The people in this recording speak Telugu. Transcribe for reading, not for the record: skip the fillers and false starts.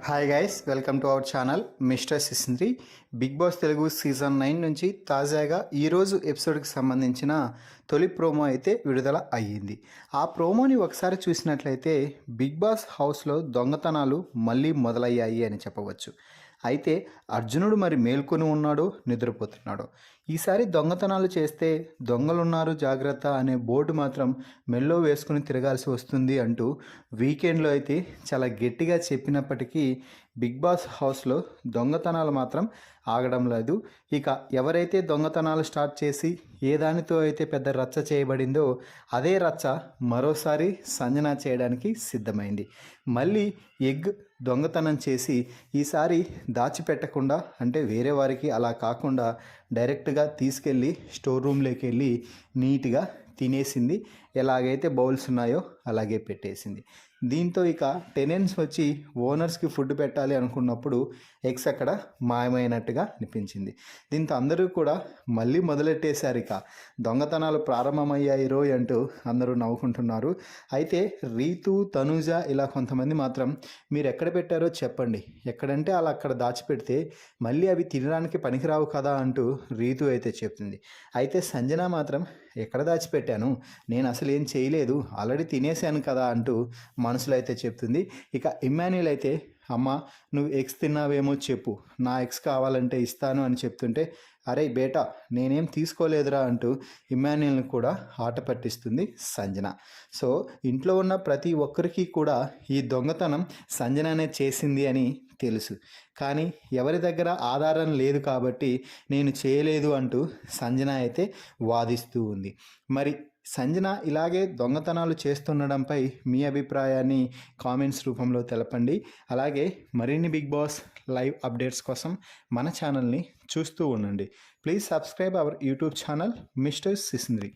Hi guys, welcome to our channel mister Sisindri. Bigg Boss Telugu season 9 నుంచి తాజాగా ఈరోజు ఎపిసోడ్కి సంబంధించిన తొలి ప్రోమో అయితే విడుదల అయ్యింది. ఆ ప్రోమోని ఒకసారి చూసినట్లయితే బిగ్ బాస్ హౌస్లో దొంగతనాలు మళ్ళీ మొదలయ్యాయి అని చెప్పవచ్చు. అయితే అర్జునుడు మరి మేల్కొని ఉన్నాడో నిద్రపోతున్నాడో. ఈసారి దొంగతనాలు చేస్తే దొంగలున్నారు జాగ్రత్త అనే బోర్డు మాత్రం మెల్లో వేసుకుని తిరగాల్సి వస్తుంది అంటూ వీకెండ్లో అయితే చాలా గట్టిగా చెప్పినప్పటికీ బిగ్ బాస్ హౌస్లో దొంగతనాలు మాత్రం ఆగడం లేదు. ఇక ఎవరైతే దొంగతనాలు స్టార్ట్ చేసి ఏ దానితో అయితే పెద్ద రచ్చ చేయబడిందో అదే రచ్చ మరోసారి సంజన చేయడానికి సిద్ధమైంది. మళ్ళీ ఎగ్ దొంగతనం చేసి ఈసారి దాచిపెట్టకుండా, అంటే వేరే వారికి అలా కాకుండా డైరెక్ట్గా తీసుకెళ్ళి స్టోర్ రూమ్లోకి వెళ్ళి నీట్గా తినేసింది. ఎలాగైతే బౌల్స్ ఉన్నాయో అలాగే పెట్టేసింది. దీంతో ఇక టెనెంట్స్ వచ్చి ఓనర్స్కి ఫుడ్ పెట్టాలి అనుకున్నప్పుడు ఎగ్స్ అక్కడ మాయమైనట్టుగా అనిపించింది. దీంతో అందరూ కూడా మళ్ళీ మొదలెట్టేశారు. ఇక దొంగతనాలు ప్రారంభమయ్యాయి రోయ్ అంటూ అందరూ నవ్వుకుంటున్నారు. అయితే రీతు, తనూజ ఇలా కొంతమంది మాత్రం మీరు ఎక్కడ పెట్టారో చెప్పండి, ఎక్కడంటే అలా అక్కడ దాచిపెడితే మళ్ళీ అవి తినడానికి పనికిరావు కదా అంటూ రీతు అయితే చెప్తుంది. అయితే సంజన మాత్రం ఎక్కడ దాచిపెట్టాను, నేను అసలు ఏం చేయలేదు, ఆల్రెడీ తినేసాను కదా అంటూ మనసులో అయితే చెప్తుంది. ఇక ఇమ్మాన్యుయల్ అయితే అమ్మ నువ్వు ఎగ్స్ తిన్నావేమో చెప్పు, నా ఎగ్స్ కావాలంటే ఇస్తాను అని చెప్తుంటే అరే బేటా నేనేం తీసుకోలేదురా అంటూ ఇమ్మాన్యుయల్ని కూడా ఆట పట్టిస్తుంది సంజన. సో ఇంట్లో ఉన్న ప్రతి ఒక్కరికి కూడా ఈ దొంగతనం సంజననే చేసింది అని తెలుసు, కానీ ఎవరి దగ్గర ఆధారం లేదు కాబట్టి నేను చేయలేదు అంటూ సంజన అయితే వాదిస్తూ ఉంది. మరి సంజన ఇలాగే దొంగతనాలు చేస్తుండడంపై మీ అభిప్రాయాన్ని కామెంట్స్ రూపంలో తెలపండి. అలాగే మరిన్ని బిగ్ బాస్ లైవ్ అప్డేట్స్ కోసం మన ఛానల్ని చూస్తూ ఉండండి. Please subscribe our YouTube channel mister సిసింద్రి.